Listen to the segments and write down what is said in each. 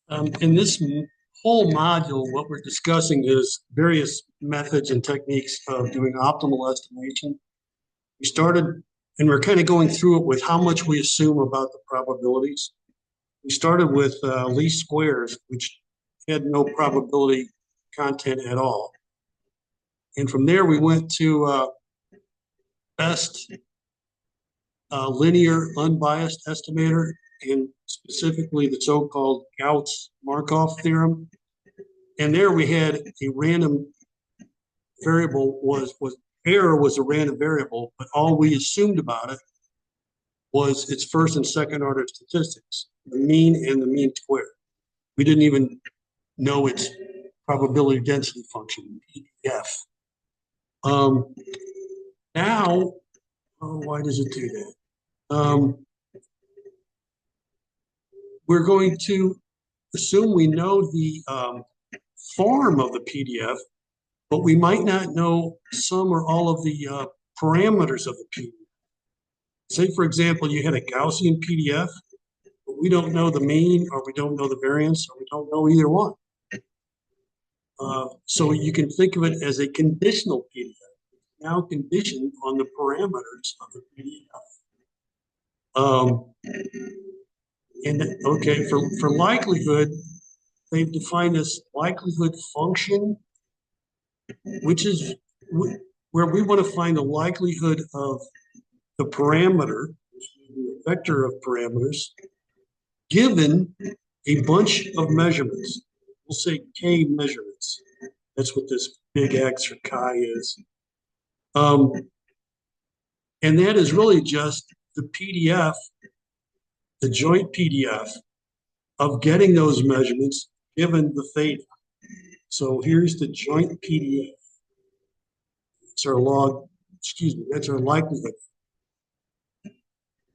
In this whole module, what we're discussing is various methods and techniques of doing optimal estimation. We started, and we're kind of going through it with how much we assume about the probabilities. We started with least squares, which had no probability content at all. And from there, we went to best linear unbiased estimator, and specifically the so-called Gauss-Markov theorem. And there we had a random variable was error was a random variable, but all we assumed about it was its first and second order statistics, the mean and the mean square. We didn't even know its probability density function, PDF. Now, why does it do that? We're going to assume we know the form of the PDF, but we might not know some or all of the parameters of the PDF. Say, for example, you had a Gaussian PDF, but we don't know the mean, or we don't know the variance, or we don't know either one. So you can think of it as a conditional PDF, now conditioned on the parameters of the PDF. And okay, for likelihood, they've defined this likelihood function, which is where we want to find the likelihood of the parameter, the vector of parameters, given a bunch of measurements. We'll say K measurements. That's what this big X or chi is. And that is really just the PDF, the joint PDF of getting those measurements given the theta. So here's the joint PDF. It's our log, that's our likelihood.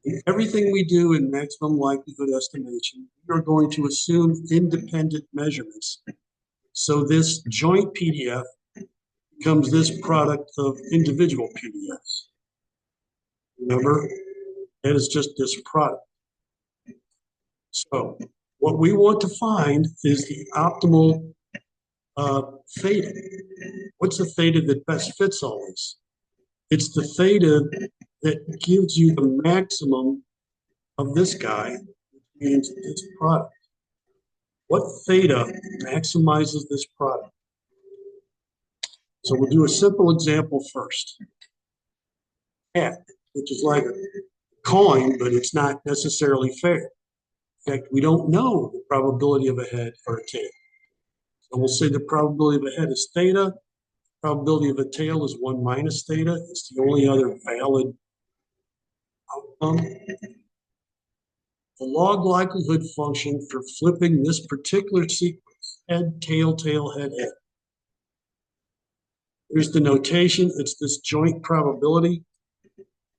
In everything we do in maximum likelihood estimation, we are going to assume independent measurements. So this joint PDF becomes this product of individual PDFs. Remember, that is just this product. So what we want to find is the optimal theta. What's the theta that best fits all this? It's the theta that gives you the maximum of this guy, which means this product. What theta maximizes this product? So we'll do a simple example first. Hat, which is like a coin, but it's not necessarily fair. In fact, we don't know the probability of a head or a tail. So we'll say the probability of a head is theta. Probability of a tail is 1 minus theta. It's the only other valid outcome. The log likelihood function for flipping this particular sequence, head, tail, tail, head, head. Here's the notation. It's this joint probability,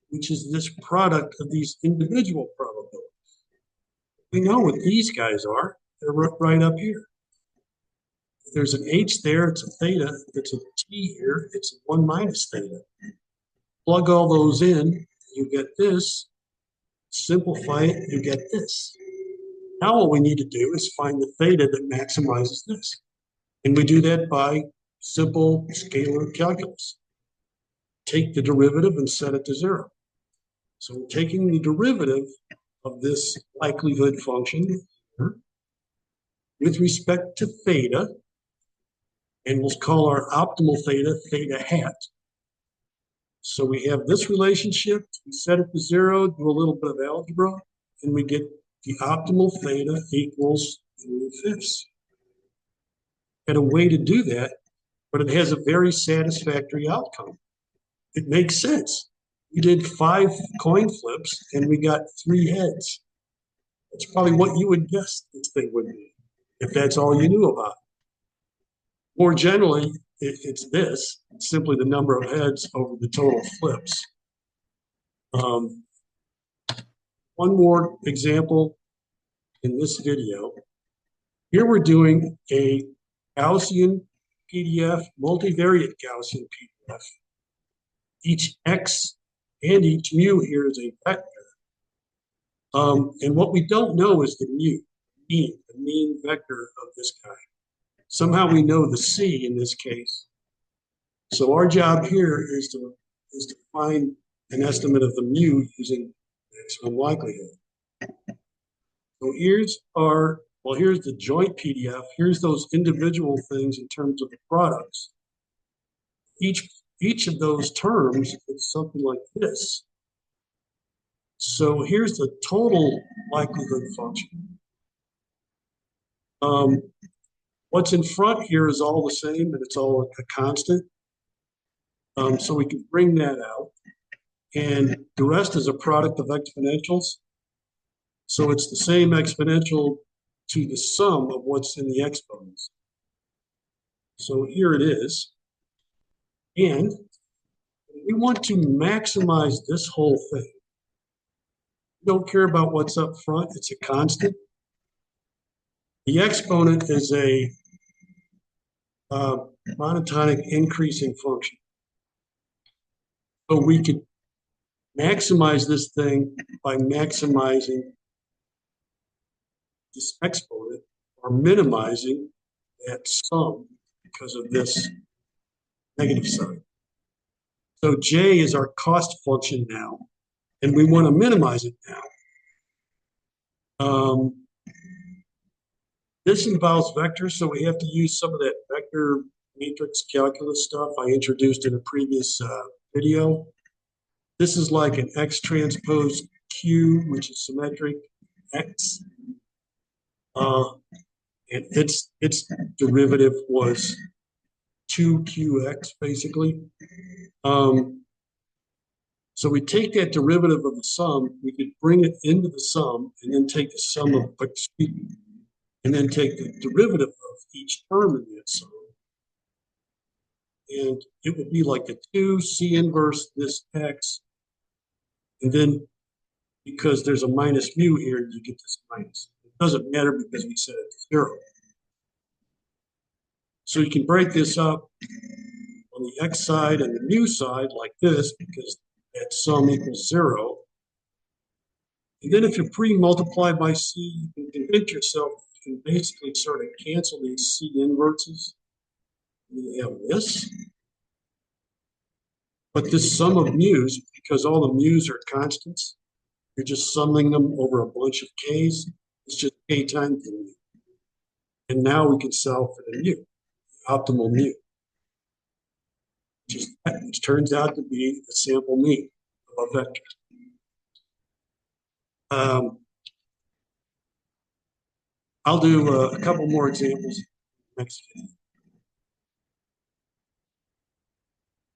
which is this product of these individual probabilities. We know what these guys are. They're right up here. If there's an H there, it's a theta. If it's a T here, it's 1 minus theta. Plug all those in, you get this. Simplify it, you get this. Now all we need to do is find the theta that maximizes this. And we do that by simple scalar calculus. Take the derivative and set it to 0. So we're taking the derivative of this likelihood function with respect to theta, and we'll call our optimal theta, theta hat. So we have this relationship, we set it to 0, do a little bit of algebra, and we get the optimal theta equals 3/5. Got a way to do that, but it has a very satisfactory outcome. It makes sense. We did 5 coin flips and we got 3 heads. That's probably what you would guess this thing would be, if that's all you knew about it. More generally, it's this, it's simply the number of heads over the total flips. One more example in this video. Here we're doing a Gaussian PDF, multivariate Gaussian PDF. Each X and each mu here is a vector. And what we don't know is the mu. the mean vector of this guy. Somehow we know the C in this case. So our job here is to find an estimate of the mu using maximum likelihood. So here's the joint PDF. Here's those individual things in terms of the products. Each of those terms is something like this. So here's the total likelihood function. What's in front here is all the same, and it's all a constant. So we can bring that out. And the rest is a product of exponentials. So it's the same exponential to the sum of what's in the exponents. So here it is. And we want to maximize this whole thing. We don't care about what's up front. It's a constant. The exponent is a monotonic increasing function. So we could maximize this thing by maximizing this exponent or minimizing that sum because of this negative sign. So J is our cost function now, and we want to minimize it now. This involves vectors, so we have to use some of that vector matrix calculus stuff I introduced in a previous video. This is like an X transpose Q, which is symmetric X. And its derivative was 2QX, basically. So we take that derivative of the sum, we could bring it into the sum, and then take the sum of, and then take the derivative of each term in that sum. And it would be like a 2 C inverse this X. And then because there's a minus mu here, you get this minus. It doesn't matter because we set it to 0. So you can break this up on the X side and the mu side like this because that sum equals 0. And then if you pre-multiply by C, you can convince yourself you can basically sort of cancel these C inverses. You have this. But this sum of mu's, because all the mu's are constants, you're just summing them over a bunch of k's. It's just k times the mu. And now we can solve for the mu, optimal mu, which turns out to be the sample mean of a vector. I'll do a couple more examples next video.